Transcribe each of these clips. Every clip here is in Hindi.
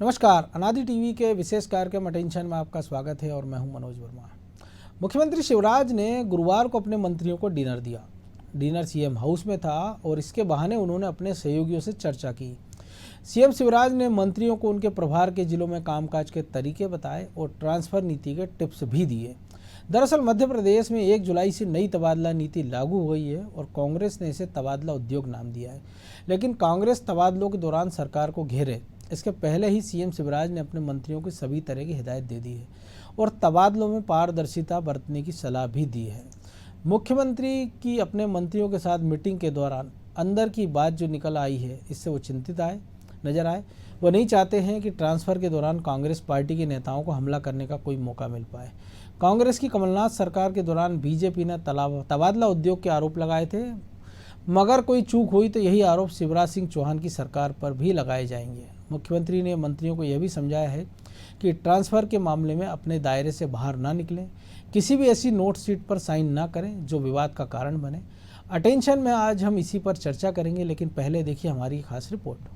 नमस्कार, अनादि टीवी के विशेष कार्यक्रम अटेंशन में आपका स्वागत है और मैं हूं मनोज वर्मा। मुख्यमंत्री शिवराज ने गुरुवार को अपने मंत्रियों को डिनर दिया। डिनर सीएम हाउस में था और इसके बहाने उन्होंने अपने सहयोगियों से चर्चा की। सीएम शिवराज ने मंत्रियों को उनके प्रभार के जिलों में कामकाज के तरीके बताए और ट्रांसफर नीति के टिप्स भी दिए। दरअसल मध्य प्रदेश में 1 जुलाई से नई तबादला नीति लागू हो गई है और कांग्रेस ने इसे तबादला उद्योग नाम दिया है। लेकिन कांग्रेस तबादलों के दौरान सरकार को घेरे, इसके पहले ही सीएम शिवराज ने अपने मंत्रियों को सभी तरह की हिदायत दे दी है और तबादलों में पारदर्शिता बरतने की सलाह भी दी है। मुख्यमंत्री की अपने मंत्रियों के साथ मीटिंग के दौरान अंदर की बात जो निकल आई है, इससे वो चिंतित नजर आए। वो नहीं चाहते हैं कि ट्रांसफ़र के दौरान कांग्रेस पार्टी के नेताओं को हमला करने का कोई मौका मिल पाए। कांग्रेस की कमलनाथ सरकार के दौरान बीजेपी ने तबादला उद्योग के आरोप लगाए थे, मगर कोई चूक हुई तो यही आरोप शिवराज सिंह चौहान की सरकार पर भी लगाए जाएंगे। मुख्यमंत्री ने मंत्रियों को यह भी समझाया है कि ट्रांसफ़र के मामले में अपने दायरे से बाहर ना निकलें, किसी भी ऐसी नोट शीट पर साइन ना करें जो विवाद का कारण बने। अटेंशन में आज हम इसी पर चर्चा करेंगे, लेकिन पहले देखिए हमारी खास रिपोर्ट।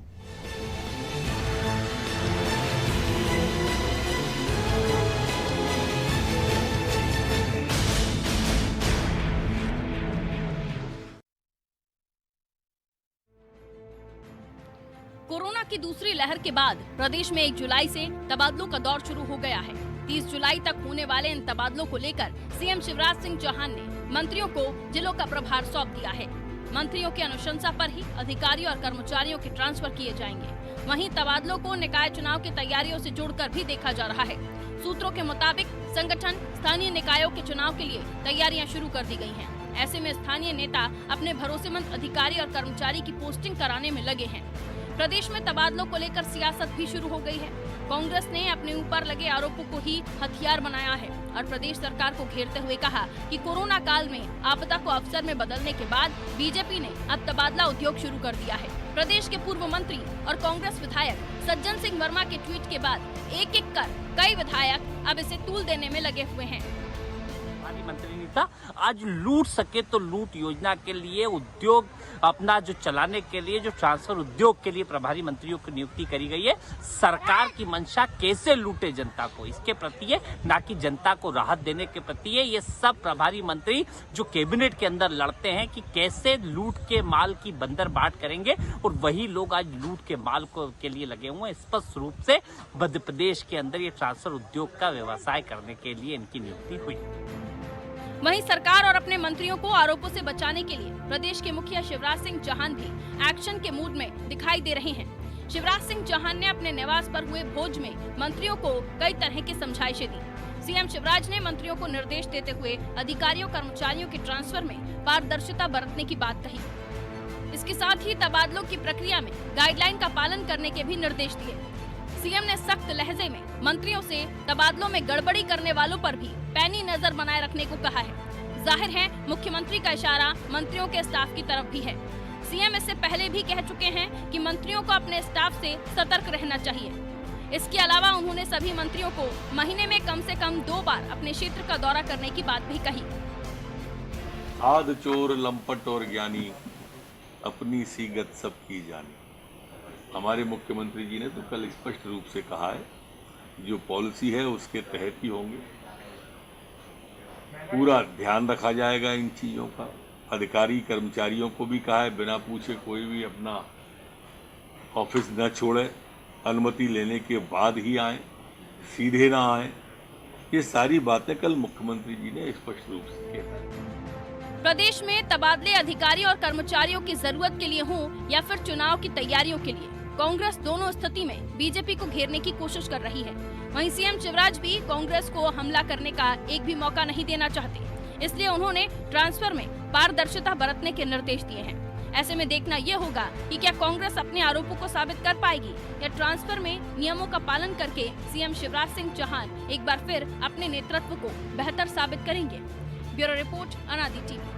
कोरोना की दूसरी लहर के बाद प्रदेश में 1 जुलाई से तबादलों का दौर शुरू हो गया है। 30 जुलाई तक होने वाले इन तबादलों को लेकर सीएम शिवराज सिंह चौहान ने मंत्रियों को जिलों का प्रभार सौंप दिया है। मंत्रियों की अनुशंसा पर ही अधिकारियों और कर्मचारियों के ट्रांसफर किए जाएंगे। वहीं तबादलों को निकाय चुनाव की तैयारियों से जोड़कर भी देखा जा रहा है। सूत्रों के मुताबिक संगठन स्थानीय निकायों के चुनाव के लिए तैयारियां शुरू कर दी गई हैं। ऐसे में स्थानीय नेता अपने भरोसेमंद अधिकारी और कर्मचारी की पोस्टिंग कराने में लगे हैं। प्रदेश में तबादलों को लेकर सियासत भी शुरू हो गई है। कांग्रेस ने अपने ऊपर लगे आरोपों को ही हथियार बनाया है और प्रदेश सरकार को घेरते हुए कहा कि कोरोना काल में आपदा को अवसर में बदलने के बाद बीजेपी ने अब तबादला उद्योग शुरू कर दिया है। प्रदेश के पूर्व मंत्री और कांग्रेस विधायक सज्जन सिंह वर्मा के ट्वीट के बाद एक एक कर कई विधायक अब इसे तूल देने में लगे हुए हैं। मंत्री नेता आज लूट सके तो लूट योजना के लिए उद्योग अपना जो चलाने के लिए जो ट्रांसफर उद्योग के लिए प्रभारी मंत्रियों की नियुक्ति करी गई है। सरकार की मंशा कैसे लूटे जनता को, इसके प्रति है, ना कि जनता को राहत देने के प्रति है। ये सब प्रभारी मंत्री जो कैबिनेट के अंदर लड़ते हैं कि कैसे लूट के माल की बंदर बाट करेंगे, और वही लोग आज लूट के माल को के लिए लगे हुए हैं। स्पष्ट रूप से मध्य प्रदेश के अंदर ये ट्रांसफर उद्योग का व्यवसाय करने के लिए इनकी नियुक्ति हुई। वहीं सरकार और अपने मंत्रियों को आरोपों से बचाने के लिए प्रदेश के मुखिया शिवराज सिंह चौहान भी एक्शन के मूड में दिखाई दे रहे हैं। शिवराज सिंह चौहान ने अपने निवास पर हुए भोज में मंत्रियों को कई तरह की समझाइशें दी। सीएम शिवराज ने मंत्रियों को निर्देश देते हुए अधिकारियों कर्मचारियों के ट्रांसफर में पारदर्शिता बरतने की बात कही। इसके साथ ही तबादलों की प्रक्रिया में गाइडलाइन का पालन करने के भी निर्देश दिए। सीएम ने सख्त लहजे में मंत्रियों से तबादलों में गड़बड़ी करने वालों पर भी पैनी नजर बनाए रखने को कहा है। जाहिर है मुख्यमंत्री का इशारा मंत्रियों के स्टाफ की तरफ भी है। सीएम इससे पहले भी कह चुके हैं कि मंत्रियों को अपने स्टाफ से सतर्क रहना चाहिए। इसके अलावा उन्होंने सभी मंत्रियों को महीने में कम से कम 2 बार अपने क्षेत्र का दौरा करने की बात भी कही। आद चोर लंपट और ज्ञानी, अपनी सीगत सबकी जानी। हमारे मुख्यमंत्री जी ने तो कल स्पष्ट रूप से कहा है, जो पॉलिसी है उसके तहत ही होंगे। पूरा ध्यान रखा जाएगा इन चीज़ों का। अधिकारी कर्मचारियों को भी कहा है, बिना पूछे कोई भी अपना ऑफिस न छोड़े, अनुमति लेने के बाद ही आए, सीधे ना आए। ये सारी बातें कल मुख्यमंत्री जी ने स्पष्ट रूप से की। प्रदेश में तबादले अधिकारी और कर्मचारियों की जरूरत के लिए हों या फिर चुनाव की तैयारियों के लिए, कांग्रेस दोनों स्थिति में बीजेपी को घेरने की कोशिश कर रही है। वहीं सीएम शिवराज भी कांग्रेस को हमला करने का एक भी मौका नहीं देना चाहते, इसलिए उन्होंने ट्रांसफर में पारदर्शिता बरतने के निर्देश दिए हैं। ऐसे में देखना ये होगा कि क्या कांग्रेस अपने आरोपों को साबित कर पाएगी या ट्रांसफर में नियमों का पालन करके सीएम शिवराज सिंह चौहान एक बार फिर अपने नेतृत्व को बेहतर साबित करेंगे। ब्यूरो रिपोर्ट, अनादि टीवी।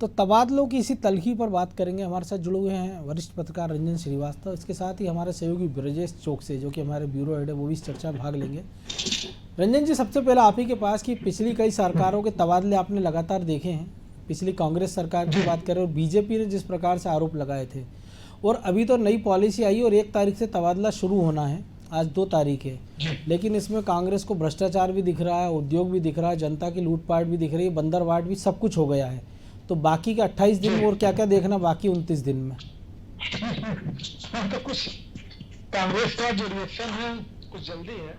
तो तबादलों की इसी तलखी पर बात करेंगे। हमारे साथ जुड़े हुए हैं वरिष्ठ पत्रकार रंजन श्रीवास्तव, इसके साथ ही हमारे सहयोगी ब्रजेश चौक से, जो कि हमारे ब्यूरो हेड है, वो भी इस चर्चा में भाग लेंगे। रंजन जी, सबसे पहले आप ही के पास कि पिछली कई सरकारों के तबादले आपने लगातार देखे हैं। पिछली कांग्रेस सरकार की बात करें और बीजेपी ने जिस प्रकार से आरोप लगाए थे, और अभी तो नई पॉलिसी आई और 1 तारीख से तबादला शुरू होना है, आज 2 तारीख है, लेकिन इसमें कांग्रेस को भ्रष्टाचार भी दिख रहा है, उद्योग भी दिख रहा है, जनता की लूटपाट भी दिख रही है, बंदरवाट भी, सब कुछ हो गया है। तो बाकी के 28 दिन में और क्या क्या देखना बाकी 29 दिन में? तो कुछ कांग्रेस का जो रिएक्शन है कुछ जल्दी है,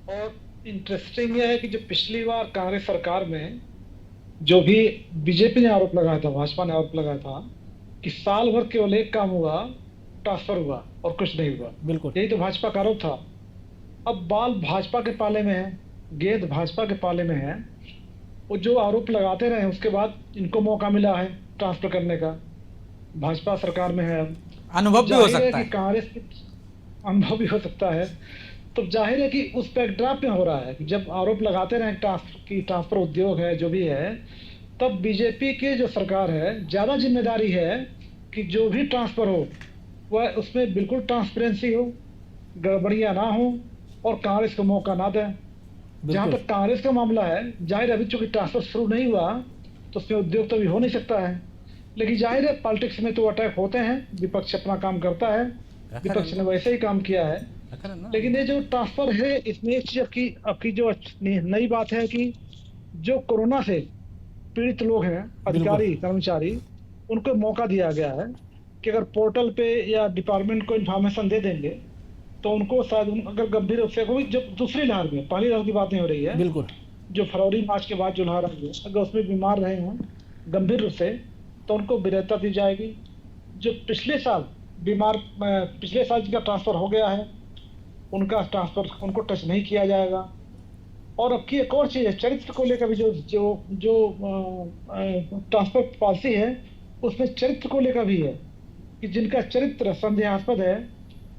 और इंटरेस्टिंग यह है कि जो पिछली बार कांग्रेस सरकार में जो भी बीजेपी ने आरोप लगाया था, भाजपा ने आरोप लगाया था कि साल भर केवल एक काम हुआ, ट्रांसफर हुआ और कुछ नहीं हुआ। बिल्कुल, यही तो भाजपा का आरोप था। अब बाल भाजपा के पाले में है, गेंद भाजपा के पाले में है। वो जो आरोप लगाते रहे, उसके बाद इनको मौका मिला है ट्रांसफर करने का, भाजपा सरकार में है। अब अनुभव भी हो सकता है, कांग्रेस अनुभव भी हो सकता है। तो जाहिर है कि उस बैकड्रॉप में हो रहा है कि जब आरोप लगाते रहे ट्रांसफर उद्योग है जो भी है, तब बीजेपी की जो सरकार है ज्यादा जिम्मेदारी है कि जो भी ट्रांसफर हो वह उसमें बिल्कुल ट्रांसपेरेंसी हो, गड़बड़ियां ना हो और कांग्रेस को मौका ना दें। जहां तक कांग्रेस का मामला है, जाहिर अभी चूंकि ट्रांसफर शुरू नहीं हुआ तो उसमें उद्योग तो भी हो नहीं सकता है, लेकिन जाहिर है पॉलिटिक्स में तो अटैक होते हैं, विपक्ष अपना काम करता है, विपक्ष ने वैसे ही काम किया है। लेकिन ये जो ट्रांसफर है, इसमें एक चीज आपकी जो नई बात है कि जो कोरोना से पीड़ित लोग हैं, अधिकारी कर्मचारी, उनको मौका दिया गया है कि अगर पोर्टल पे या डिपार्टमेंट को इन्फॉर्मेशन दे देंगे तो उनको शायद अगर गंभीर रूप से कोई, जब दूसरी लहर में, पहली लहर की बात नहीं हो रही है, बिल्कुल, जो फरवरी मार्च के बाद जो लहर आई है, अगर उसमें बीमार रहे हों गंभीर रूप से तो उनको वरीयता दी जाएगी। जो पिछले साल जिनका ट्रांसफर हो गया है उनका ट्रांसफर उनको टच नहीं किया जाएगा। और अब की एक और चीज है, चरित्र को लेकर भी जो ट्रांसफर पॉलिसी है उसमें चरित्र को लेकर भी है कि जिनका चरित्र संदेहास्पद है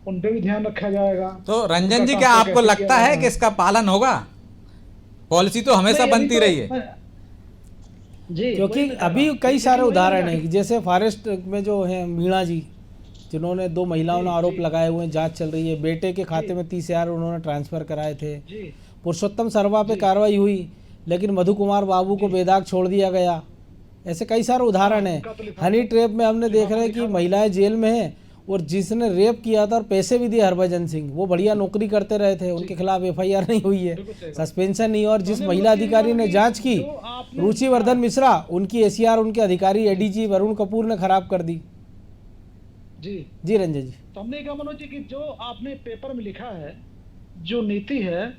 उन पे भी ध्यान रखा जाएगा। तो रंजन जी, क्या आपको लगता है कि इसका पालन होगा? पॉलिसी तो हमेशा बनती रही है जी, क्योंकि अभी कई सारे उदाहरण हैं, जैसे फॉरेस्ट में जो है मीणा जी, जिन्होंने 2 महिलाओं ने आरोप लगाए हुए हैं, जांच चल रही है। बेटे के खाते में 30,000 उन्होंने ट्रांसफर कराए थे। पुरुषोत्तम सर्मा पे कार्रवाई हुई, लेकिन मधु कुमार बाबू को बेदाग छोड़ दिया गया। ऐसे कई सारे उदाहरण हैं। हनी ट्रैप में हमने देख रहे हैं कि महिलाएं जेल में हैं, और जिसने रेप किया था और पैसे भी दिए, हरभजन सिंह, वो बढ़िया नौकरी करते रहे थे, उनके खिलाफ FIR नहीं हुई है, सस्पेंशन नहीं। और जिस महिला अधिकारी ने जांच की, रुचिवर्धन मिश्रा, उनकी ACR उनके अधिकारी ADG वरुण कपूर ने खराब कर दी। जी रंजन जी, तो हमने कहा मनोज जी कि जो आपने पेपर में लिखा है, जो नीति है,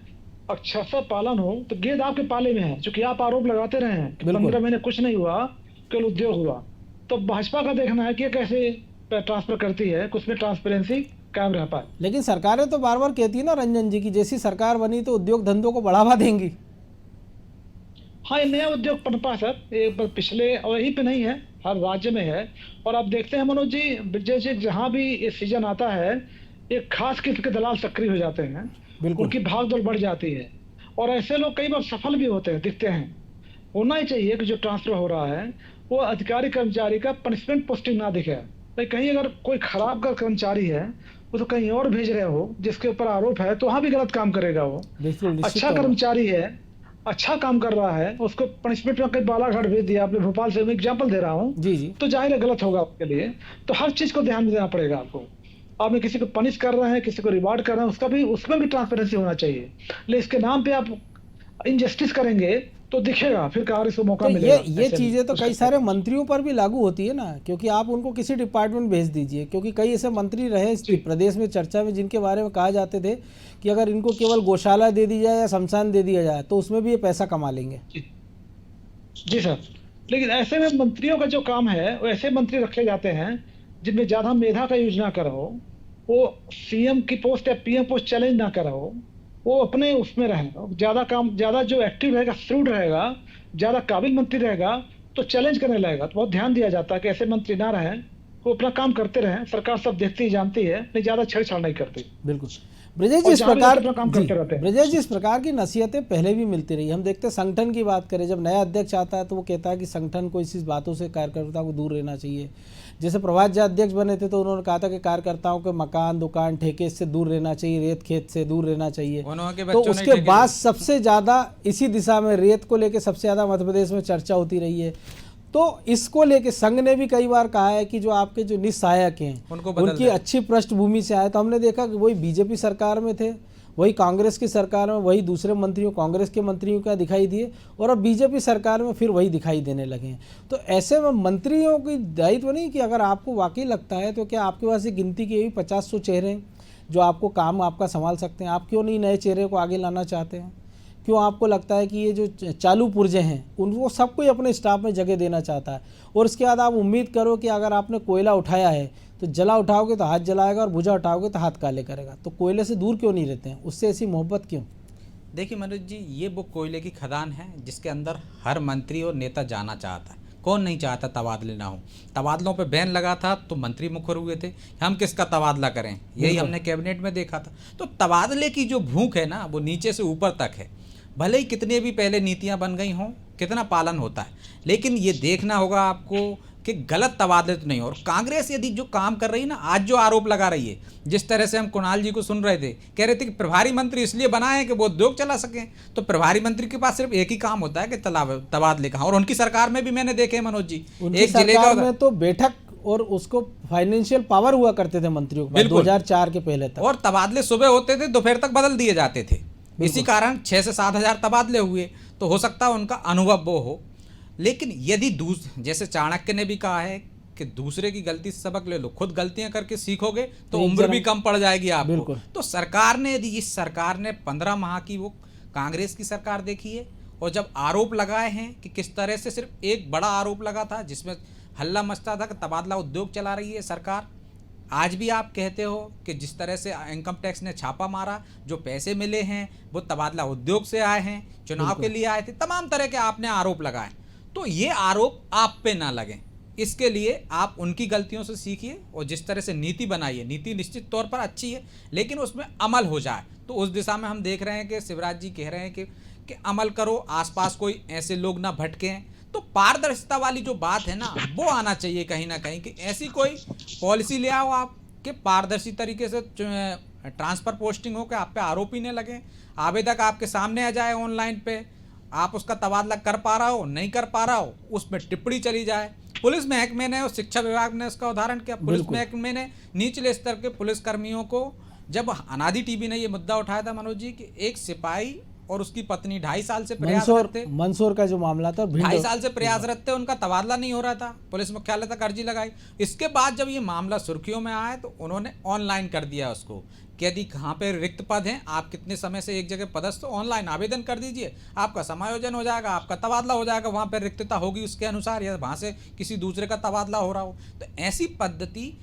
अक्षरशः पालन हो तो गेंद आपके पाले में है। क्योंकि आप आरोप लगाते रहे हैं कि 15 महीने कुछ नहीं हुआ, केवल उद्योग हुआ। तो भाजपा का देखना है कि कैसे ट्रांसफर करती है, कुछ में ट्रांसपेरेंसी कायम रह पाए। लेकिन सरकारें तो बार बार कहती है ना रंजन जी की जैसी सरकार बनी तो उद्योग धंधों को बढ़ावा देंगी। हाँ, ये नया उद्योग पनपा सर, ये पिछले और यहीं पे नहीं है, हर राज्य में है। और आप देखते हैं मनोज जी, जैसे जहाँ भी ये सीजन आता है, एक खास किस्म के दलाल सक्रिय हो जाते हैं, उनकी भागदौड़ बढ़ जाती है, और ऐसे लोग कई बार सफल भी होते हैं, दिखते हैं। होना ही चाहिए कि जो ट्रांसफर हो रहा है वो अधिकारी कर्मचारी का पनिशमेंट पोस्टिंग ना दिखे। कहीं अगर कोई खराब का कर्मचारी है वो तो कहीं और भेज रहे हो जिसके ऊपर आरोप है, तो वहां भी गलत काम करेगा वो। अच्छा कर्मचारी है, अच्छा काम कर रहा है, उसको पनिशमेंट में कहीं बालाघाट भेज दिया, आपने भोपाल से मैं एग्जाम्पल दे रहा हूँ, तो जाहिर है गलत होगा आपके लिए। तो हर चीज को ध्यान देना पड़ेगा आपको। आप किसी को पनिश कर रहे हैं, किसी को रिवार्ड कर रहे हैं, उसमें भी ट्रांसपेरेंसी होना चाहिए। लेकिन इसके नाम पे आप इनजस्टिस करेंगे तो दिखेगा, फिर कांग्रेस को मौका मिलेगा। ये चीजें तो कई सारे मंत्रियों पर भी लागू होती है ना, क्योंकि आप उनको किसी डिपार्टमेंट भेज दीजिए, क्योंकि कई ऐसे मंत्री रहे प्रदेश में चर्चा में जिनके बारे में कहा जाते थे कि अगर इनको केवल गौशाला दे दी जाए या शमशान दे दिया जाए तो उसमें भी ये पैसा कमा लेंगे। जी सर, लेकिन ऐसे में मंत्रियों का जो काम है, वो ऐसे मंत्री रखे जाते हैं जिनमें ज्यादा मेधा का यूज ना करो, वो CM की पोस्ट या PM पोस्ट चैलेंज ना करो, वो अपने उसमें रहे, ज्यादा जो एक्टिव रहेगा, श्रूड रहेगा, ज्यादा काबिल मंत्री रहेगा तो चैलेंज करने लगेगा। तो बहुत ध्यान दिया जाता है कि ऐसे मंत्री ना रहें, वो अपना काम करते रहें। सरकार सब देखती जानती है, नहीं ज्यादा छेड़छाड़ नहीं करती। बिल्कुल। ब्रजेश और जी, इस जहाँ भी प्रकार अपना काम करते रहते हैं। ब्रजेश जी, इस प्रकार की नसीहतें पहले भी मिलती रही। हम देखते हैं संगठन की बात करें, जब नया अध्यक्ष आता है तो वो कहता है कि संगठन को इसी बातों से कार्यकर्ता को दूर रहना चाहिए। जैसे प्रभात जी अध्यक्ष बने थे तो उन्होंने कहा था कि कार्यकर्ताओं के मकान दुकान ठेके से दूर रहना चाहिए, रेत खेत से दूर रहना चाहिए। उन्होंने तो बच्चों ने उसके ठेके बाद लिए। सबसे ज़्यादा इसी दिशा में रेत को लेकर सबसे ज़्यादा मध्य प्रदेश में चर्चा होती रही है। तो इसको लेके संघ ने भी कई बार कहा है कि जो आपके जो निस्सहायक हैं उनको बदल उनकी दें। अच्छी पृष्ठभूमि से आए। तो हमने देखा कि वही बीजेपी सरकार में थे, वही कांग्रेस की सरकार में वही दूसरे मंत्रियों कांग्रेस के मंत्रियों का दिखाई दिए, और अब बीजेपी सरकार में फिर वही दिखाई देने लगे हैं। तो ऐसे में मंत्रियों की दायित्व नहीं कि अगर आपको वाकई लगता है तो क्या आपके पास ये गिनती के 50-100 चेहरे हैं जो आपको काम आपका संभाल सकते हैं, आप क्यों नहीं नए चेहरे को आगे लाना चाहते हैं? क्यों आपको लगता है कि ये जो चालू पुर्जे हैं उनको सबको ही अपने स्टाफ में जगह देना चाहता है? और इसके बाद आप उम्मीद करो कि अगर आपने कोयला उठाया है तो जला उठाओगे तो हाथ जलाएगा और बुझा उठाओगे तो हाथ काले करेगा। तो कोयले से दूर क्यों नहीं रहते हैं? उससे ऐसी मोहब्बत क्यों? देखिए मनोज जी, ये वो कोयले की खदान है जिसके अंदर हर मंत्री और नेता जाना चाहता है। कौन नहीं चाहता तबादले ना हो? तबादलों पे बैन लगा था तो मंत्री मुखर हुए थे, हम किसका तबादला करें, यही हमने कैबिनेट में देखा था। तो तबादले की जो भूख है ना वो नीचे से ऊपर तक है। भले ही कितने भी पहले नीतियां बन गई हों, कितना पालन होता है, लेकिन ये देखना होगा आपको कि गलत तबादले तो नहीं हो। और कांग्रेस यदि जो काम कर रही है ना, आज जो आरोप लगा रही है, जिस तरह से हम कुणाल जी को सुन रहे थे, कह रहे थे कि प्रभारी मंत्री इसलिए बनाए हैं कि वो उद्योग चला सकें। तो प्रभारी मंत्री के पास सिर्फ एक ही काम होता है कि तबादले का। और उनकी सरकार में भी मैंने देखे हैं मनोज जी, उनकी एक जिले सरकार का में तो बैठक और उसको फाइनेंशियल पावर हुआ करते थे मंत्रियों के, 2004 के पहले तक। और तबादले सुबह होते थे, दोपहर तक बदल दिए जाते थे। इसी कारण 6 से 7 हज़ार तबादले हुए। तो हो सकता है उनका अनुभव वो हो, लेकिन यदि जैसे चाणक्य ने भी कहा है कि दूसरे की गलती से सबक ले लो, खुद गलतियां करके सीखोगे तो उम्र भी कम पड़ जाएगी आपको। तो सरकार ने, यदि इस सरकार ने 15 माह की वो कांग्रेस की सरकार देखी है, और जब आरोप लगाए हैं कि किस तरह से, सिर्फ एक बड़ा आरोप लगा था जिसमें हल्ला मचता था कि तबादला उद्योग चला रही है सरकार। आज भी आप कहते हो कि जिस तरह से इनकम टैक्स ने छापा मारा, जो पैसे मिले हैं वो तबादला उद्योग से आए हैं, चुनाव के लिए आए थे, तमाम तरह के आपने आरोप लगाए। तो ये आरोप आप पे ना लगें, इसके लिए आप उनकी गलतियों से सीखिए और जिस तरह से नीति बनाई है, नीति निश्चित तौर पर अच्छी है, लेकिन उसमें अमल हो जाए। तो उस दिशा में हम देख रहे हैं कि शिवराज जी कह रहे हैं कि अमल करो, आसपास कोई ऐसे लोग ना भटकें। तो पारदर्शिता वाली जो बात है ना, वो आना चाहिए कहीं ना कहीं, कि ऐसी कोई पॉलिसी ले आओ आप कि पारदर्शी तरीके से ट्रांसफर पोस्टिंग हो, कि आप पे आरोप ही नहीं लगे, आवेदक आपके सामने आ जाए ऑनलाइन पे, आप उसका तबादला कर पा रहा हो नहीं कर पा रहा हो उसमें टिप्पणी चली जाए। पुलिस महकमे ने और शिक्षा विभाग ने इसका उदाहरण किया। पुलिस महकमे ने निचले स्तर के पुलिस कर्मियों को, जब अनादि टीवी ने ये मुद्दा उठाया था मनोज जी कि एक सिपाही और उसकी पत्नी 2.5 साल से प्रयासरत थे, मंसूर का जो मामला था, 2.5 साल से प्रयासरत थे, उनका तबादला नहीं हो रहा था, पुलिस मुख्यालय तक अर्जी लगाई। इसके बाद जब ये मामला सुर्खियों में आया तो उन्होंने ऑनलाइन कर दिया उसको कि यदि कहाँ पे रिक्त पद हैं, आप कितने समय से एक जगह पदस्थ, तो ऑनलाइन आवेदन कर दीजिए, आपका समायोजन हो जाएगा, आपका तबादला हो जाएगा, वहाँ पर रिक्तता होगी उसके अनुसार, या वहाँ से किसी दूसरे का तबादला हो रहा हो। तो ऐसी पद्धति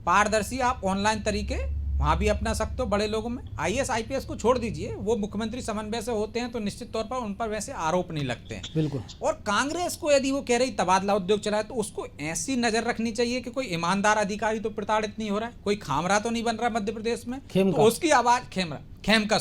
पारदर्शी आप ऑनलाइन तरीके वहाँ भी अपना सकते हो। बड़े लोगों में IAS IPS को छोड़ दीजिए, वो मुख्यमंत्री समन्वय से होते हैं तो निश्चित तौर पर उन पर वैसे आरोप नहीं लगते हैं। बिल्कुल। और कांग्रेस को यदि वो कह रही तबादला उद्योग चलाए तो उसको ऐसी नजर रखनी चाहिए कि कोई ईमानदार अधिकारी तो प्रताड़ित नहीं हो रहा है, कोई खामरा तो नहीं बन रहा मध्य प्रदेश में, तो उसकी आवाज खेमका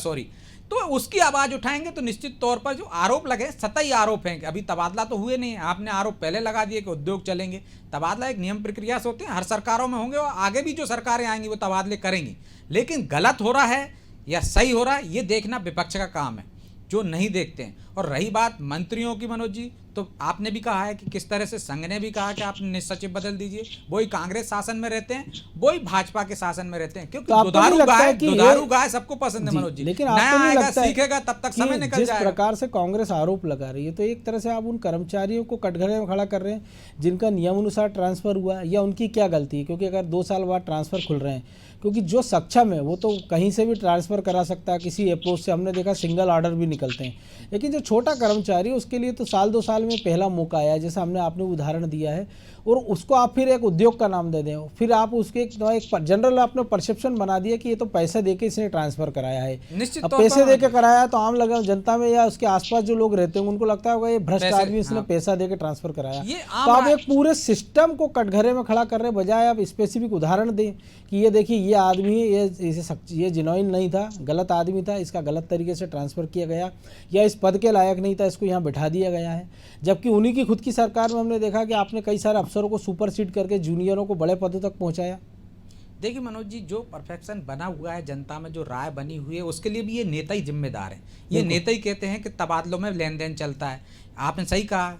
तो उसकी आवाज उठाएंगे तो निश्चित तौर पर जो आरोप लगे, सतही आरोप हैं कि अभी तबादला तो हुए नहीं, आपने आरोप पहले लगा दिए कि उद्योग चलेंगे। तबादला एक नियम प्रक्रिया से होते हैं, हर सरकारों में होंगे और आगे भी जो सरकारें आएंगी वो तबादले करेंगी, लेकिन गलत हो रहा है या सही हो रहा है ये देखना विपक्ष का काम है, जो नहीं देखते हैं। और रही बात मंत्रियों की मनोज जी, तो आपने भी कहा है कि किस तरह से संघ ने भी कहा कि आप सचिव बदल दीजिए, वही कांग्रेस शासन में रहते हैं, वही भाजपा के शासन में रहते हैं, क्योंकि दुधारू गाय सबको पसंद है मनोज जी। लेकिन नया आपको आएगा, सीखेगा, तब तक समय निकल जिस जाएगा। प्रकार से कांग्रेस आरोप लगा रही है तो एक तरह से आप उन कर्मचारियों को कटघरे में खड़ा कर रहे हैं जिनका नियमानुसार ट्रांसफर हुआ है, या उनकी क्या गलती है? क्योंकि अगर 2 साल बाद ट्रांसफर खुल रहे हैं, क्योंकि जो सक्षम है वो तो कहीं से भी ट्रांसफ़र करा सकता है, किसी अप्रोच से, हमने देखा सिंगल ऑर्डर भी निकलते हैं, लेकिन जो छोटा कर्मचारी है उसके लिए तो 1-2 साल में पहला मौका आया है, जैसा आपने उदाहरण दिया है। और उसको आप फिर एक उद्योग का नाम दे दें, फिर आप उसके एक जनरल आपने परसेप्शन बना दिया कि ये तो पैसे देके इसने ट्रांसफर कराया है। निश्चित अब तौर पैसे पर देके कराया तो आम लगा जनता में या उसके आसपास जो लोग रहते हैं उनको लगता होगा ये भ्रष्ट पैसे- आदमी, इसने हाँ। पैसा देके ट्रांसफर कराया। ये आम तो आप राय- एक पूरे सिस्टम को कटघरे में खड़ा करने बजाय आप स्पेसिफिक उदाहरण दें कि ये देखिए ये आदमी ये जिनोइन नहीं था, गलत आदमी था, इसका गलत तरीके से ट्रांसफ़र किया गया, या इस पद के लायक नहीं था, इसको यहाँ बैठा दिया गया है। जबकि उन्हीं की खुद की सरकार में हमने देखा कि आपने कई सारे अफसरों को सुपरसीड करके जूनियरों को बड़े पदों तक पहुँचाया। देखिए मनोज जी, जो परफेक्शन बना हुआ है, जनता में जो राय बनी हुई है, उसके लिए भी ये नेता ही जिम्मेदार है। ये नेता ही कहते हैं कि तबादलों में लेन देन चलता है। आपने सही कहा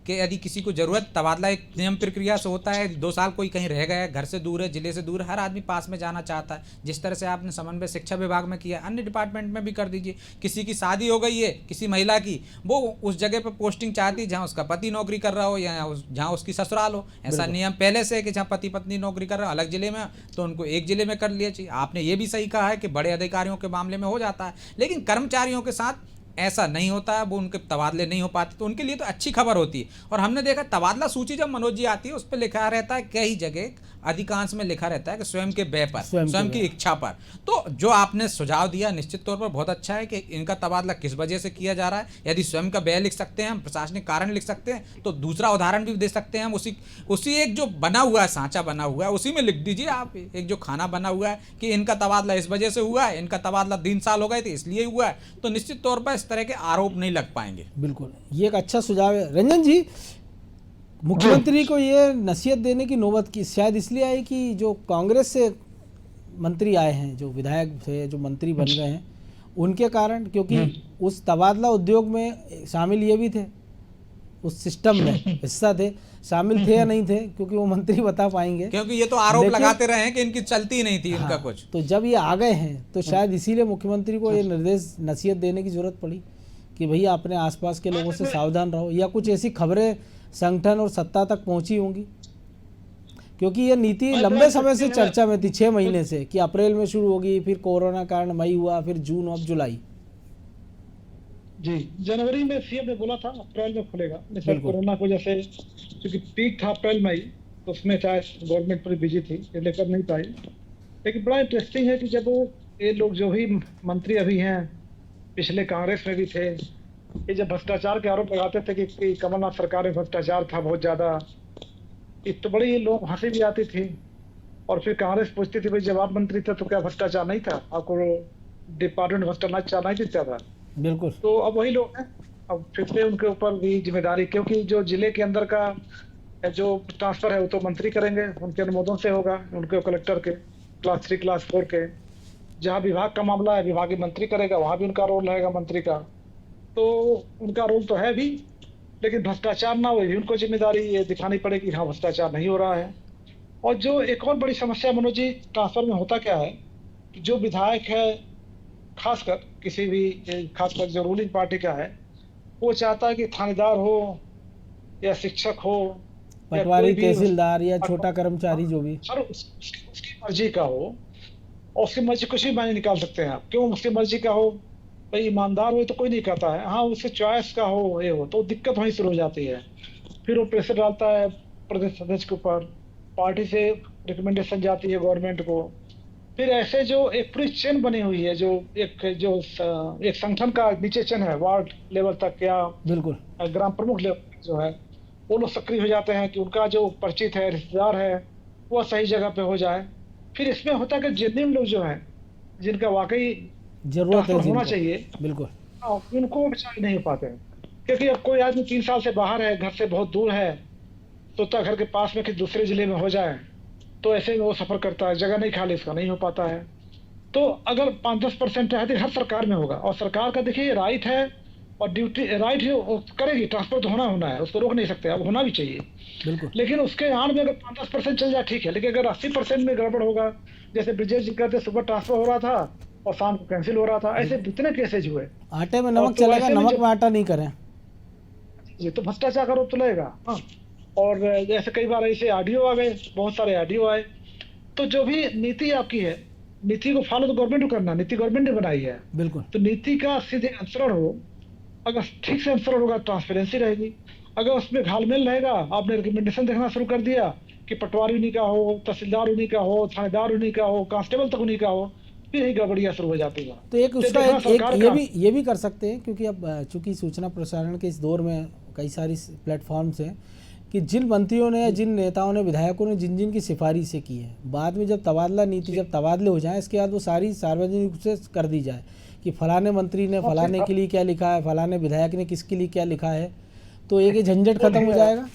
कि यदि किसी को ज़रूरत, तबादला एक नियम प्रक्रिया से होता है। 2 साल कोई कहीं रह गया, घर से दूर है, जिले से दूर है, हर आदमी पास में जाना चाहता है। जिस तरह से आपने समन्वय शिक्षा विभाग में किया, अन्य डिपार्टमेंट में भी कर दीजिए। किसी की शादी हो गई है, किसी महिला की, वो उस जगह पर पोस्टिंग चाहती है जहाँ उसका पति नौकरी कर रहा हो या जहाँ उसकी ससुराल हो। ऐसा नियम पहले से है कि जहाँ पति पत्नी नौकरी कर रहा हो अलग जिले में, तो उनको एक जिले में कर लिया चाहिए। आपने ये भी सही कहा है कि बड़े अधिकारियों के मामले में हो जाता है, लेकिन कर्मचारियों के साथ ऐसा नहीं होता है, वो उनके तबादले नहीं हो पाते, तो उनके लिए तो अच्छी खबर होती है। और हमने देखा तबादला सूची जब मनोज जी आती है, उस पर लिखा रहता है, कई जगह अधिकांश में लिखा रहता है कि स्वयं के व्यय पर, स्वयं की इच्छा पर। तो जो आपने सुझाव दिया निश्चित तौर पर बहुत अच्छा है कि इनका तबादला किस वजह से किया जा रहा है। यदि स्वयं का व्यय लिख सकते हैं हम, प्रशासनिक कारण लिख सकते हैं, तो दूसरा उदाहरण भी दे सकते हैं हम। उसी एक जो बना हुआ है, सांचा बना हुआ है, उसी में लिख दीजिए आप एक जो खाना बना हुआ है कि इनका तबादला इस वजह से हुआ है, इनका तबादला 3 साल हो गए थे इसलिए हुआ है। तो निश्चित तौर पर इस तरह के आरोप नहीं लग पाएंगे। बिल्कुल, ये एक अच्छा सुझाव है। रंजन जी, मुख्यमंत्री को ये नसीहत देने की नौबत की शायद इसलिए आई कि जो कांग्रेस से मंत्री आए हैं, जो विधायक थे, जो मंत्री बन गए हैं, उनके कारण, क्योंकि उस तबादला उद्योग में शामिल ये भी थे, उस सिस्टम में हिस्सा थे, शामिल थे या नहीं थे, क्योंकि वो मंत्री बता पाएंगे, क्योंकि ये तो आरोप लगाते रहे हैं कि इनकी चलती नहीं थी इनका कुछ। तो जब ये आ गए हैं तो शायद इसीलिए मुख्यमंत्री को ये निर्देश, नसीहत देने की जरूरत पड़ी कि भैया अपने आसपास के लोगों से सावधान रहो, या कुछ ऐसी खबरें संगठन और सत्ता तक पहुंची होंगी, क्योंकि ये नीति लंबे समय से चर्चा में थी, 6 महीने से, कि अप्रैल में शुरू होगी, फिर कोरोना कारण मई हुआ, फिर जून, अब जुलाई। जी, जनवरी में सीएम ने बोला था अप्रैल में खुलेगा, लेकिन कोरोना को जैसे, क्योंकि पीक था अप्रैल मई, तो उसमें चाहे गवर्नमेंट पूरी बिजी थी, ये लेकर नहीं पाई। लेकिन बड़ा इंटरेस्टिंग है कि जब ये लोग जो भी मंत्री अभी हैं, पिछले कांग्रेस में भी थे, ये जब भ्रष्टाचार के आरोप लगाते थे कि कमलनाथ सरकार में भ्रष्टाचार था बहुत ज्यादा, एक तो बड़ी लोग हंसी भी आती थी। और फिर कांग्रेस पूछती थी भाई जब आप मंत्री थे तो क्या भ्रष्टाचार नहीं था, आपको डिपार्टमेंट भ्रष्टाचार नहीं दिखता था? बिल्कुल। तो अब वही लोग हैं, अब फिर से उनके ऊपर भी जिम्मेदारी, क्योंकि जो जिले के अंदर का जो ट्रांसफर है वो तो मंत्री करेंगे, उनके अनुमोदन से होगा, उनके कलेक्टर के क्लास 3 क्लास 4 के। जहाँ विभाग का मामला है, विभागीय मंत्री करेगा, वहां भी उनका रोल रहेगा मंत्री का, तो उनका रोल तो है भी, लेकिन भ्रष्टाचार ना हो, उनको जिम्मेदारी ये दिखानी पड़ेगी हाँ भ्रष्टाचार नहीं हो रहा है। और जो एक और बड़ी समस्या मनोज जी, ट्रांसफर में होता क्या है कि जो विधायक है, खासकर किसी भी, खासकर जो रूलिंग पार्टी का है, वो चाहता है कि थानेदार हो या शिक्षक हो, पटवारी, तहसीलदार या छोटा कर्मचारी जो भी, सर उसकी मर्जी का हो, और उसकी मर्जी कुछ भी मायने निकाल सकते हैं आप। क्यों उसकी मर्जी का हो? भाई ईमानदार हो तो कोई नहीं कहता है, हाँ उसके चॉइस का हो, ये हो, तो दिक्कत वहीं शुरू हो जाती है। फिर वो प्रेशर डालता है प्रदेश अध्यक्ष के ऊपर, पार्टी से रिकमेंडेशन जाती है गवर्नमेंट को, फिर ऐसे जो एक पूरी चेन बनी हुई है, जो एक संगठन का नीचे चेन है, वार्ड लेवल तक या बिल्कुल ग्राम प्रमुख लेवल जो है, वो लोग सक्रिय हो जाते हैं कि उनका जो परिचित है, रिश्तेदार है, वो सही जगह पे हो जाए। फिर इसमें होता है कि जितने लोग जो हैं, जिनका वाकई जरूरत है होना चाहिए, बिल्कुल उनको बेचारे नहीं हो पाते हैं। क्योंकि अब कोई आदमी 3 साल से बाहर है, घर से बहुत दूर है, सोचता घर के पास में किसी दूसरे जिले में हो जाए, तो ऐसे में वो सफर करता है, जगह नहीं खाली, इसका नहीं हो पाता है। तो अगर 5-10% है तो हर सरकार में होगा, और सरकार का देखिए राइट है और ड्यूटी, राइट है करेगी, ट्रांसपोर्ट होना है, उसको रोक नहीं सकते, अब होना भी चाहिए। बिल्कुल। लेकिन उसके आड़ में अगर 5-10% चल जाए ठीक है, लेकिन अगर 80% में गड़बड़ होगा, जैसे ब्रिजेश जी कहते सुबह ट्रांसफर हो रहा था और शाम को कैंसिल हो रहा था, ऐसे कितने केसेज हुए। आटे में नमक चलेगा, नमक में आटा नहीं करें, ये तो भ्रष्टाचार का आरोप तो लगेगा। हाँ, और जैसे कई बार ऐसे ऑडियो आ गए, बहुत सारे ऑडियो आए, तो जो भी नीति आपकी है, नीति को फॉलो तो गवर्नमेंट को करना, नीति गवर्नमेंट ने बनाई है, बिल्कुल। तो नीति का सीधे अनुसरण हो, अगर ठीक से अनुसरण होगा ट्रांसपेरेंसी रहेगी, अगर उसमें घालमेल रहेगा, आपने रिकमेंडेशन देखना शुरू कर दिया कि पटवारी उन्हीं का हो, तहसीलदार उन्हीं का हो, थानेदार उन्हीं का हो, कांस्टेबल तक उन्हीं का हो, फिर यही गड़बड़ियाँ शुरू हो जाती है। तो एक उसका देखना एक सरकार ये भी कर सकते हैं, क्योंकि अब चूंकि सूचना प्रसारण के इस दौर में कई सारी प्लेटफॉर्म्स हैं कि जिन मंत्रियों ने या जिन नेताओं ने, विधायकों ने जिन जिन की सिफारिशें की हैं, बाद में जब तबादला नीति, जब तबादले हो जाएं, इसके बाद वो सारी सार्वजनिक रूप से कर दी जाए कि फलाने मंत्री ने फलाने के लिए क्या लिखा है, फलाने विधायक ने किसके लिए क्या लिखा है, तो एक झंझट खत्म हो जाएगा।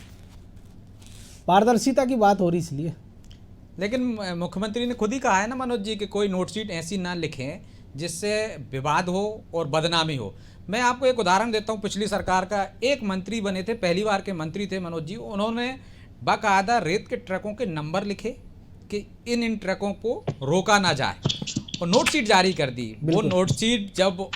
पारदर्शिता की बात हो रही इसलिए। लेकिन मुख्यमंत्री ने खुद ही कहा है ना मनोज जी कि कोई नोटशीट ऐसी ना लिखें जिससे विवाद हो और बदनामी हो। मैं आपको एक उदाहरण देता हूं, पिछली सरकार का एक मंत्री बने थे, पहली बार के मंत्री थे मनोज जी, उन्होंने बाकायदा रेत के ट्रकों के नंबर लिखे कि इन ट्रकों को रोका ना जाए और नोटशीट जारी कर दी। वो नोटशीट जब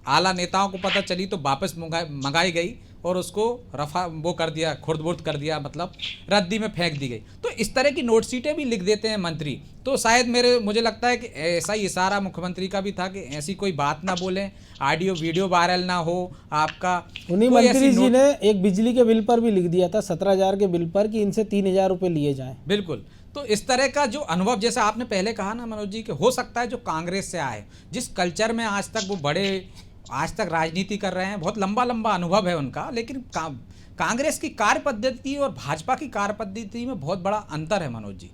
आला नेताओं को पता चली तो वापस मंगाई गई और उसको रफा वो कर दिया, खुर्द-बुर्द कर दिया, मतलब रद्दी में फेंक दी गई। तो इस तरह की नोटशीटें भी लिख देते हैं मंत्री। तो शायद मुझे लगता है कि ऐसा ही इशारा मुख्यमंत्री का भी था कि ऐसी कोई बात ना बोलें, ऑडियो वीडियो वायरल ना हो आपका। उन्हीं मंत्री जी ने एक बिजली के बिल पर भी लिख दिया था, 17,000 के बिल पर, कि इनसे 3,000 रुपये लिए जाएं। बिल्कुल। तो इस तरह का जो अनुभव, जैसा आपने पहले कहा ना मनोज जी, कि हो सकता है जो कांग्रेस से आए, जिस कल्चर में आज तक वो बड़े आज तक राजनीति कर रहे हैं, बहुत लंबा अनुभव है उनका, लेकिन कांग्रेस की कार्य पद्धति और भाजपा की कार्य पद्धति में बहुत बड़ा अंतर है मनोज जी।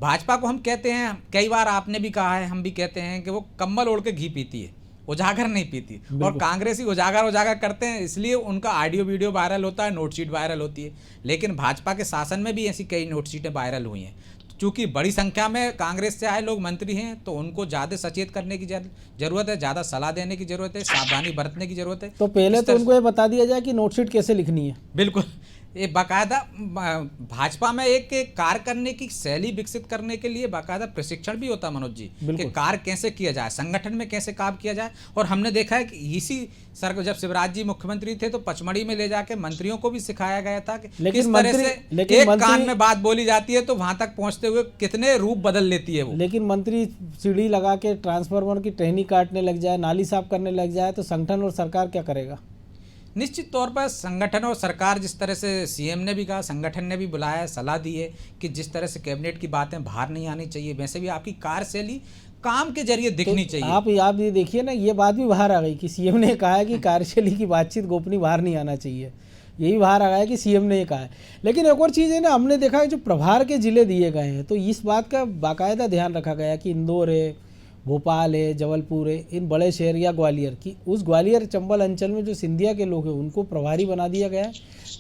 भाजपा को हम कहते हैं, कई बार आपने भी कहा है, हम भी कहते हैं कि वो कम्बल ओढ़ के घी पीती है, उजागर नहीं पीती। और कांग्रेस ही उजागर करते हैं, इसलिए उनका ऑडियो वीडियो वायरल होता है, नोटशीट वायरल होती है। लेकिन भाजपा के शासन में भी ऐसी कई नोटशीटें वायरल हुई हैं। चूँकि बड़ी संख्या में कांग्रेस से आए लोग मंत्री हैं, तो उनको ज़्यादा सचेत करने की जरूरत है, ज़्यादा सलाह देने की जरूरत है, सावधानी बरतने की जरूरत है। तो पहले तो उनको ये बता दिया जाए कि नोटशीट कैसे लिखनी है। बिल्कुल, ये बाकायदा भाजपा में एक कार्य करने की शैली विकसित करने के लिए बाकायदा प्रशिक्षण भी होता है मनोज जी, कि कार्य कैसे किया जाए, संगठन में कैसे काम किया जाए। और हमने देखा है कि इसी जब शिवराज जी मुख्यमंत्री थे तो पचमढ़ी में ले जाके मंत्रियों को भी सिखाया गया था कि किस तरह से एक कान में बात बोली जाती है तो वहां तक पहुंचते हुए कितने रूप बदल लेती है वो। लेकिन मंत्री सीढ़ी लगा के ट्रांसफार्मर की टहनी काटने लग जाए, नाली साफ करने लग जाए, तो संगठन और सरकार क्या करेगा? निश्चित तौर पर संगठन और सरकार, जिस तरह से सीएम ने भी कहा, संगठन ने भी बुलाया, सलाह दी है कि जिस तरह से कैबिनेट की बातें बाहर नहीं आनी चाहिए, वैसे भी आपकी कार्यशैली काम के जरिए दिखनी चाहिए। आप ये देखिए ना, ये बात भी बाहर आ गई कि सीएम ने कहा है कि कार्यशैली की बातचीत गोपनीय बाहर नहीं आना चाहिए, यही बाहर आ गया कि सीएम ने ये कहा है। लेकिन एक और चीज़ है ना, हमने देखा है जो प्रभार के जिले दिए गए हैं, तो इस बात का बाकायदा ध्यान रखा गया कि इंदौर है, भोपाल है, जबलपुर है, इन बड़े शहर, या ग्वालियर की, उस ग्वालियर चंबल अंचल में जो सिंधिया के लोग हैं उनको प्रभारी बना दिया गया है,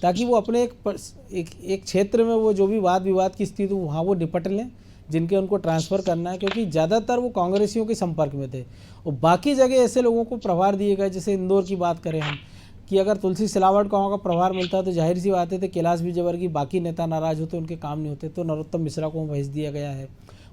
ताकि वो अपने एक क्षेत्र में वो जो भी वाद विवाद की स्थिति हो वहाँ वो निपट लें, जिनके उनको ट्रांसफ़र करना है, क्योंकि ज़्यादातर वो कांग्रेसियों के संपर्क में थे। और बाकी जगह ऐसे लोगों को प्रभार दिए गए, जैसे इंदौर की बात करें हम, कि अगर तुलसी सिलावट का वहाँ का प्रभार मिलता तो जाहिर सी बात है कि कैलाश विजयवर्गीय बाकी नेता नाराज़ होते, उनके काम नहीं होते, तो नरोत्तम मिश्रा को भेज दिया गया है।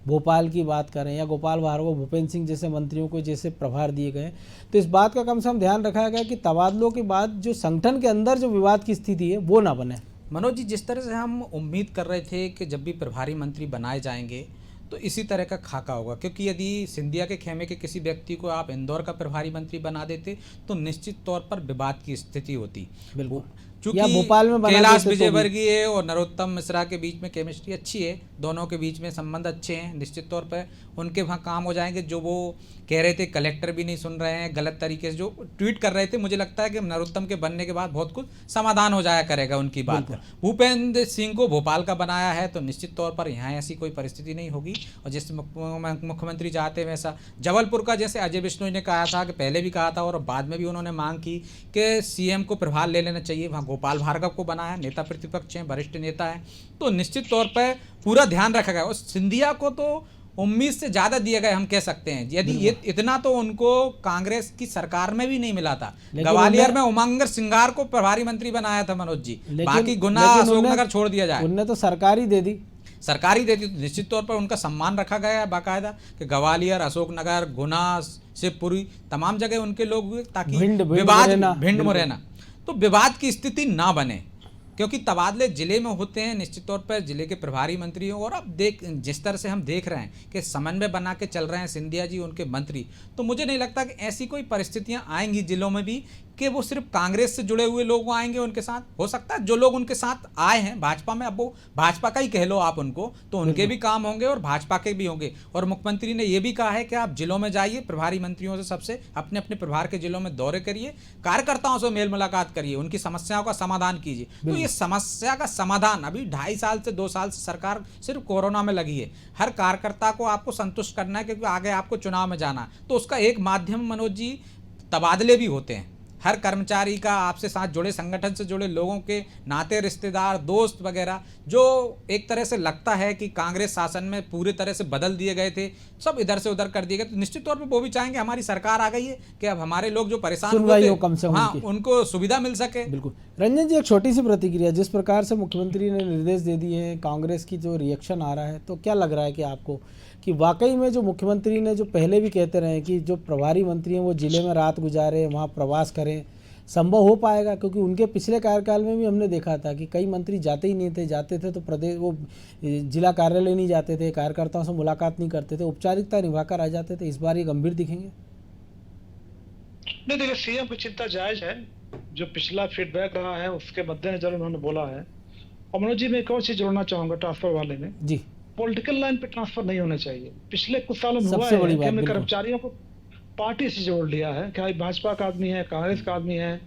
भोपाल की बात करें या गोपाल भार्गव, भूपेंद्र सिंह जैसे मंत्रियों को जैसे प्रभार दिए गए, तो इस बात का कम से कम ध्यान रखा गया कि तबादलों के बाद जो संगठन के अंदर जो विवाद की स्थिति है वो ना बने। मनोज जी, जिस तरह से हम उम्मीद कर रहे थे कि जब भी प्रभारी मंत्री बनाए जाएंगे तो इसी तरह का खाका होगा, क्योंकि यदि सिंधिया के खेमे के किसी व्यक्ति को आप इंदौर का प्रभारी मंत्री बना देते तो निश्चित तौर पर विवाद की स्थिति होती। बिल्कुल, चूंकि या भोपाल में कैलाश विजयवर्गीय और नरोत्तम मिश्रा के बीच में केमिस्ट्री अच्छी है, दोनों के बीच में संबंध अच्छे हैं, निश्चित तौर पर उनके वहाँ काम हो जाएंगे। जो वो कह रहे थे कलेक्टर भी नहीं सुन रहे हैं, गलत तरीके से जो ट्वीट कर रहे थे, मुझे लगता है कि नरोत्तम के बनने के बाद बहुत कुछ समाधान हो जाया करेगा उनकी बात का। भूपेंद्र सिंह को भोपाल का बनाया है तो निश्चित तौर पर यहाँ ऐसी कोई परिस्थिति नहीं होगी, और जिस मुख्यमंत्री चाहते हैं वैसा। जबलपुर का जैसे अजय बिश्नोई ने कहा था, कि पहले भी कहा था और बाद में भी उन्होंने मांग की कि सीएम को प्रभार ले लेना चाहिए, वहाँ गोपाल भार्गव को बनाया, नेता प्रतिपक्ष हैं, वरिष्ठ नेता है, तो निश्चित तौर पर पूरा ध्यान रखा गया। और सिंधिया को तो उम्मीद से ज़्यादा दिए गए, हम कह सकते हैं। यदि ये इतना तो उनको कांग्रेस की सरकार में भी नहीं मिला था। ग्वालियर में उमंगर सिंगार को प्रभारी मंत्री बनाया था मनोज जी, बाकी गुना अशोकनगर छोड़ दिया जाए, उनने तो सरकारी दे दी, निश्चित तौर पर उनका सम्मान रखा गया है बाकायदा, कि ग्वालियर, अशोकनगर, गुना, शिवपुरी, तमाम जगह उनके लोग हुए, ताकि भिंड मुरैना तो विवाद की स्थिति ना बने। क्योंकि तबादले जिले में होते हैं, निश्चित तौर पर जिले के प्रभारी मंत्रियों, और अब जिस तरह से हम देख रहे हैं कि समन्वय बना के चल रहे हैं सिंधिया जी, उनके मंत्री, तो मुझे नहीं लगता कि ऐसी कोई परिस्थितियां आएंगी जिलों में भी कि वो सिर्फ कांग्रेस से जुड़े हुए लोग आएंगे उनके साथ। हो सकता है जो लोग उनके साथ आए हैं भाजपा में, अब वो भाजपा का ही कह लो आप उनको, तो उनके भी काम होंगे और भाजपा के भी होंगे। और मुख्यमंत्री ने ये भी कहा है कि आप जिलों में जाइए, प्रभारी मंत्रियों से सबसे अपने अपने प्रभार के जिलों में दौरे करिए, कार्यकर्ताओं से मेल मुलाकात करिए, उनकी समस्याओं का समाधान कीजिए। तो ये समस्या का समाधान अभी 2.5 साल से 2 साल से सरकार सिर्फ कोरोना में लगी है। हर कार्यकर्ता को आपको संतुष्ट करना है क्योंकि आगे आपको चुनाव में जाना है। तो उसका एक माध्यम मनोज जी तबादले भी होते हैं। हर कर्मचारी का आपसे साथ जुड़े, संगठन से जुड़े लोगों के नाते, रिश्तेदार, दोस्त वगैरह जो एक तरह से लगता है कि कांग्रेस शासन में पूरी तरह से बदल दिए गए थे, सब इधर से उधर कर दिए गए, तो निश्चित तौर पे वो भी चाहेंगे हमारी सरकार आ गई है कि अब हमारे लोग जो परेशान हुए थे, कम से कम हाँ, उनको सुविधा मिल सके। बिल्कुल। रंजन जी, एक छोटी सी प्रतिक्रिया, जिस प्रकार से मुख्यमंत्री ने निर्देश दे दिए हैं, कांग्रेस की जो रिएक्शन आ रहा है, तो क्या लग रहा है कि आपको कि वाकई में जो मुख्यमंत्री ने जो पहले भी कहते रहे कि जो प्रभारी मंत्री हैं वो जिले में रात गुजारे, वहाँ प्रवास करें, संभव हो पाएगा? क्योंकि उनके पिछले कार्यकाल में भी हमने देखा था कि कई मंत्री जाते ही नहीं थे, जाते थे तो प्रदेश वो जिला कार्यालय नहीं जाते थे, कार्यकर्ताओं से मुलाकात नहीं करते थे, औपचारिकता निभाकर आ जाते थे। इस बार ये गंभीर दिखेंगे? नहीं, देखिए सीएम की चिंता जायज है। जो पिछला फीडबैक रहा है उसके मद्देनजर उन्होंने बोला है। और मनोज जी, मैं एक और चीज जोड़ना चाहूंगा ट्रांसफर वाले में जी, पॉलिटिकल लाइन पे ट्रांसफर नहीं होने चाहिए। पिछले कुछ सालों में हुआ सबसे बड़ी है कि बात, हमने बिल्कुल। कर्मचारियों को पार्टी से जोड़ लिया है कि भाजपा का आदमी है, कांग्रेस का आदमी है,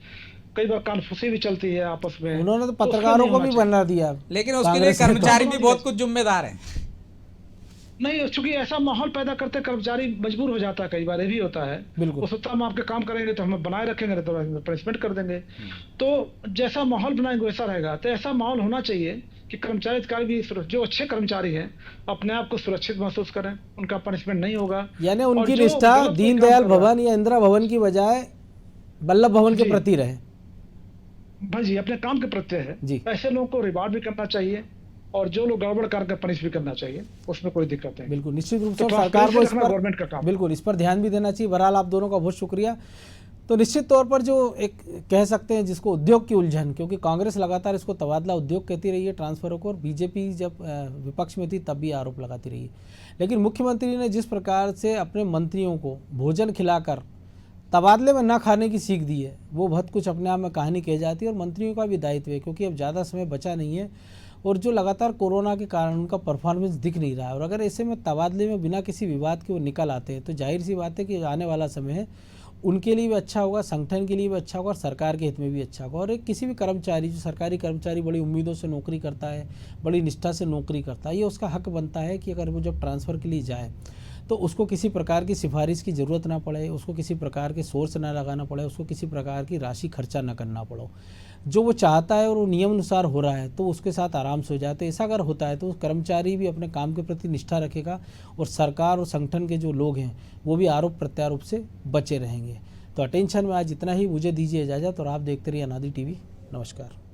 कई बार कानफूसी भी चलती है आपस में। उन्होंने तो उसका पत्रकारों नहीं को होना भी चाहिए। बना दिया, लेकिन उसके लिए कांग्रेस ने तो- कर्मचारी भी बहुत कुछ जिम्मेदार हैं। नहीं, चूंकि ऐसा माहौल पैदा करते कर्मचारी मजबूर हो जाता है, कई बार ये भी होता है। बिल्कुल। वो सोचता है हम आपके काम करेंगे तो हमें बनाए रखेंगे, नहीं तो पनिशमेंट कर देंगे। तो जैसा माहौल बनाएंगे वैसा रहेगा। तो ऐसा माहौल होना चाहिए कि कर्मचारी अधिकारी भी जो अच्छे कर्मचारी हैं अपने आप को सुरक्षित महसूस करें, उनका पनिशमेंट नहीं होगा। यानी और उनकी जो निष्ठा गलत कोई दीनदयाल काम कर रहा है, भवन या इंदिरा भवन की बजाय वल्लभ भवन के जी। प्रति रहे। भाई जी अपने काम के प्रत्यय है। जी। ऐसे लोगों को रिवार्ड भी करना चाहिए और जो लोग गड़बड़ करके पनिश भी करना चाहिए, उसमें कोई दिक्कत नहीं। बिल्कुल, निश्चित रूप से तो और सरकार को इस पर गवर्नमेंट का काम। बिल्कुल इस पर ध्यान भी देना चाहिए। बहरहाल आप दोनों का बहुत शुक्रिया। तो निश्चित तौर पर जो एक कह सकते हैं जिसको उद्योग की उलझन, क्योंकि कांग्रेस लगातार इसको तबादला उद्योग कहती रही है ट्रांसफरों को, और बीजेपी जब विपक्ष में थी तब भी आरोप लगाती रही है। लेकिन मुख्यमंत्री ने जिस प्रकार से अपने मंत्रियों को भोजन खिलाकर तबादले में ना खाने की सीख दी है, वो बहुत कुछ अपने आप में कहानी कह जाती है। और मंत्रियों का भी दायित्व है, क्योंकि अब ज़्यादा समय बचा नहीं है और जो लगातार कोरोना के कारण उनका परफॉर्मेंस दिख नहीं रहा है, और अगर ऐसे में तबादले में बिना किसी विवाद के वो निकल आते हैं तो जाहिर सी बात है कि आने वाला समय है उनके लिए भी अच्छा होगा, संगठन के लिए भी अच्छा होगा और सरकार के हित में भी अच्छा होगा। और एक किसी भी कर्मचारी, जो सरकारी कर्मचारी बड़ी उम्मीदों से नौकरी करता है, बड़ी निष्ठा से नौकरी करता है, ये उसका हक बनता है कि अगर वो जब ट्रांसफ़र के लिए जाए तो उसको किसी प्रकार की सिफारिश की ज़रूरत ना पड़े, उसको किसी प्रकार के सोर्स ना लगाना पड़े, उसको किसी प्रकार की राशि खर्चा ना करना पड़े। जो वो चाहता है और वो नियम अनुसार हो रहा है तो उसके साथ आराम से हो जाए। तो ऐसा अगर होता है तो कर्मचारी भी अपने काम के प्रति निष्ठा रखेगा और सरकार और संगठन के जो लोग हैं वो भी आरोप प्रत्यारोप से बचे रहेंगे। तो अटेंशन में आज इतना ही, मुझे दीजिए इजाज़त और आप देखते रहिए अनादि टीवी। नमस्कार।